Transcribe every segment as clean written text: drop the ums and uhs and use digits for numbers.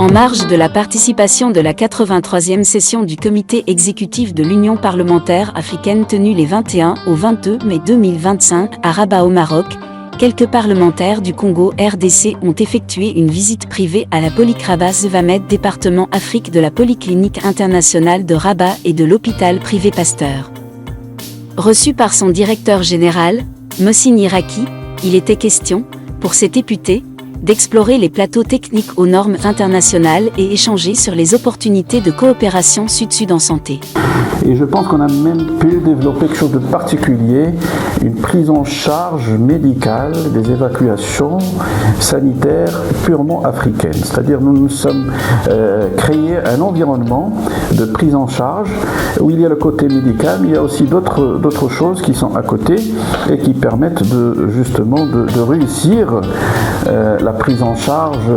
En marge de la participation de la 83e session du comité exécutif de l'Union parlementaire africaine tenue les 21 au 22 mai 2025 à Rabat au Maroc, quelques parlementaires du Congo RDC ont effectué une visite privée à la Polycrabat Zevamed département Afrique de la Polyclinique internationale de Rabat et de l'hôpital privé Pasteur. Reçu par son directeur général, Mohsin Raki, il était question, pour ces députés, d'explorer les plateaux techniques aux normes internationales et échanger sur les opportunités de coopération Sud-Sud en santé. Et je pense qu'on a même pu développer quelque chose de particulier, une prise en charge médicale des évacuations sanitaires purement africaines. C'est-à-dire nous sommes créé un environnement de prise en charge où il y a le côté médical, mais il y a aussi d'autres choses qui sont à côté et qui permettent justement de réussir la prise en charge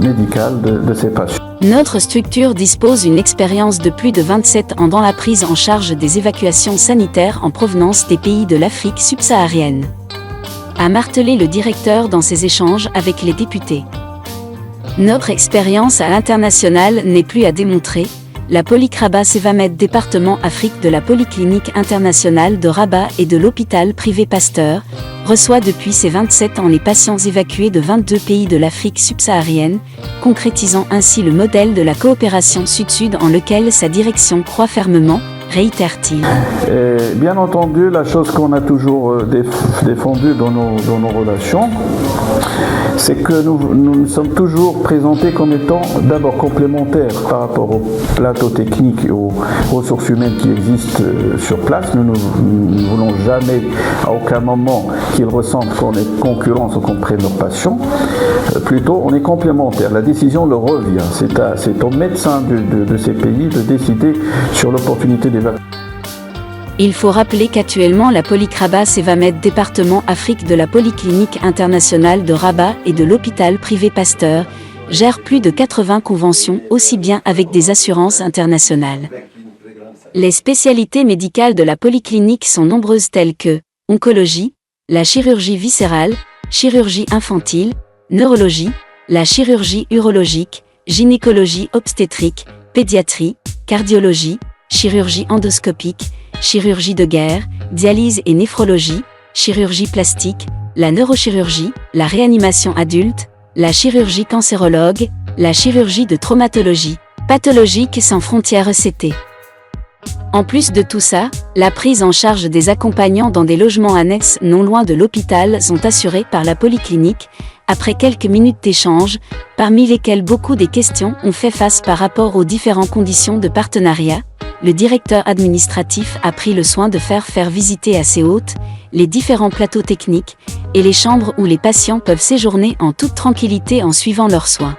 médicale de ces patients. Notre structure dispose d'une expérience de plus de 27 ans dans la prise en charge des évacuations sanitaires en provenance des pays de l'Afrique subsaharienne, a martelé le directeur dans ses échanges avec les députés. Notre expérience à l'international n'est plus à démontrer. La Polycrabat Zevamed département Afrique de la Polyclinique internationale de Rabat et de l'hôpital privé Pasteur reçoit depuis ses 27 ans les patients évacués de 22 pays de l'Afrique subsaharienne, concrétisant ainsi le modèle de la coopération Sud-Sud en lequel sa direction croit fermement, réitère-t-il. Bien entendu, la chose qu'on a toujours défendue dans nos relations, c'est que nous sommes toujours présentés comme étant d'abord complémentaires par rapport aux plateaux techniques et aux ressources humaines qui existent sur place. Nous ne voulons jamais, à aucun moment, qu'ils ressentent qu'on est concurrence ou qu'on prenne leurs patients. Plutôt, on est complémentaires. La décision leur revient. C'est au médecin de ces pays de décider sur l'opportunité d'évacuation. Il faut rappeler qu'actuellement la Polycrabat Zevamed département Afrique de la Polyclinique internationale de Rabat et de l'hôpital privé Pasteur gère plus de 80 conventions aussi bien avec des assurances internationales. Les spécialités médicales de la polyclinique sont nombreuses telles que oncologie, la chirurgie viscérale, chirurgie infantile, neurologie, la chirurgie urologique, gynécologie obstétrique, pédiatrie, cardiologie, chirurgie endoscopique, chirurgie de guerre, dialyse et néphrologie, chirurgie plastique, la neurochirurgie, la réanimation adulte, la chirurgie cancérologue, la chirurgie de traumatologie, pathologique sans frontières ECT. En plus de tout ça, la prise en charge des accompagnants dans des logements annexes non loin de l'hôpital sont assurés par la polyclinique, après quelques minutes d'échange, parmi lesquelles beaucoup des questions ont fait face par rapport aux différentes conditions de partenariat. Le directeur administratif a pris le soin de faire visiter à ses hôtes les différents plateaux techniques et les chambres où les patients peuvent séjourner en toute tranquillité en suivant leurs soins.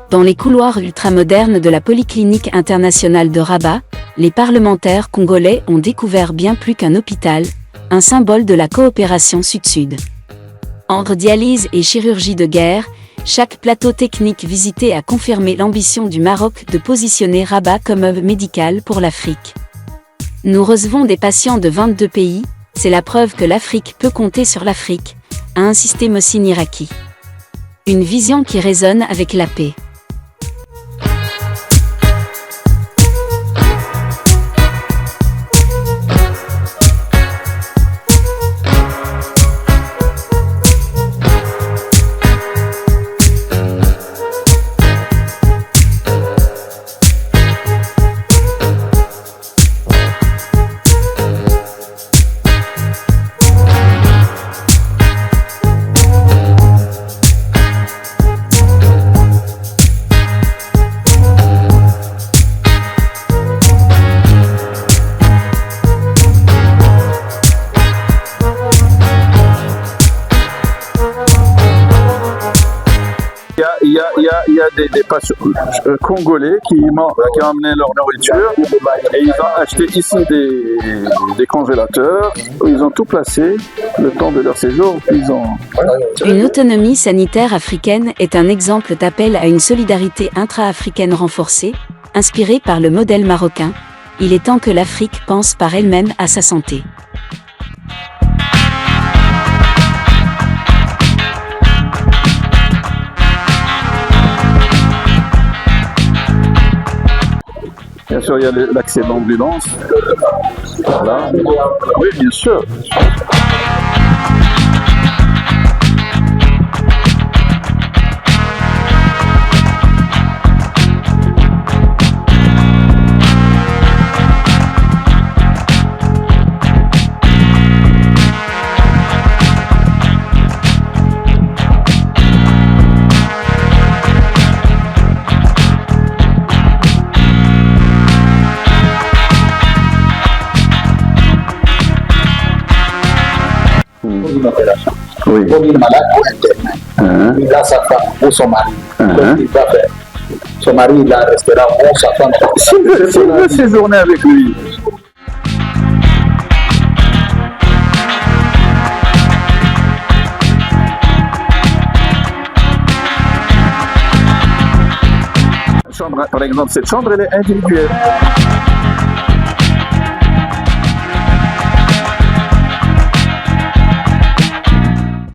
Dans les couloirs ultramodernes de la Polyclinique internationale de Rabat, les parlementaires congolais ont découvert bien plus qu'un hôpital, un symbole de la coopération Sud-Sud. Entre dialyse et chirurgie de guerre, chaque plateau technique visité a confirmé l'ambition du Maroc de positionner Rabat comme hub médical pour l'Afrique. Nous recevons des patients de 22 pays, c'est la preuve que l'Afrique peut compter sur l'Afrique, a insisté Mohsin Raki. Une vision qui résonne avec la paix. Il y a des patients congolais qui ont amené leur nourriture et ils ont acheté ici des congélateurs où ils ont tout placé le temps de leur séjour. Une autonomie sanitaire africaine est un exemple d'appel à une solidarité intra-africaine renforcée, inspirée par le modèle marocain, Il est temps que l'Afrique pense par elle-même à sa santé. Bien sûr, il y a l'accès d'ambulance. Voilà. Oui, bien sûr. Une opération. Oui. Pour une malade ou interne. Il a sa femme ou son mari. Donc il va faire. Son mari, il la restera ou sa femme. S'il veut séjourner avec lui. Chambre, par exemple, cette chambre, elle est individuelle.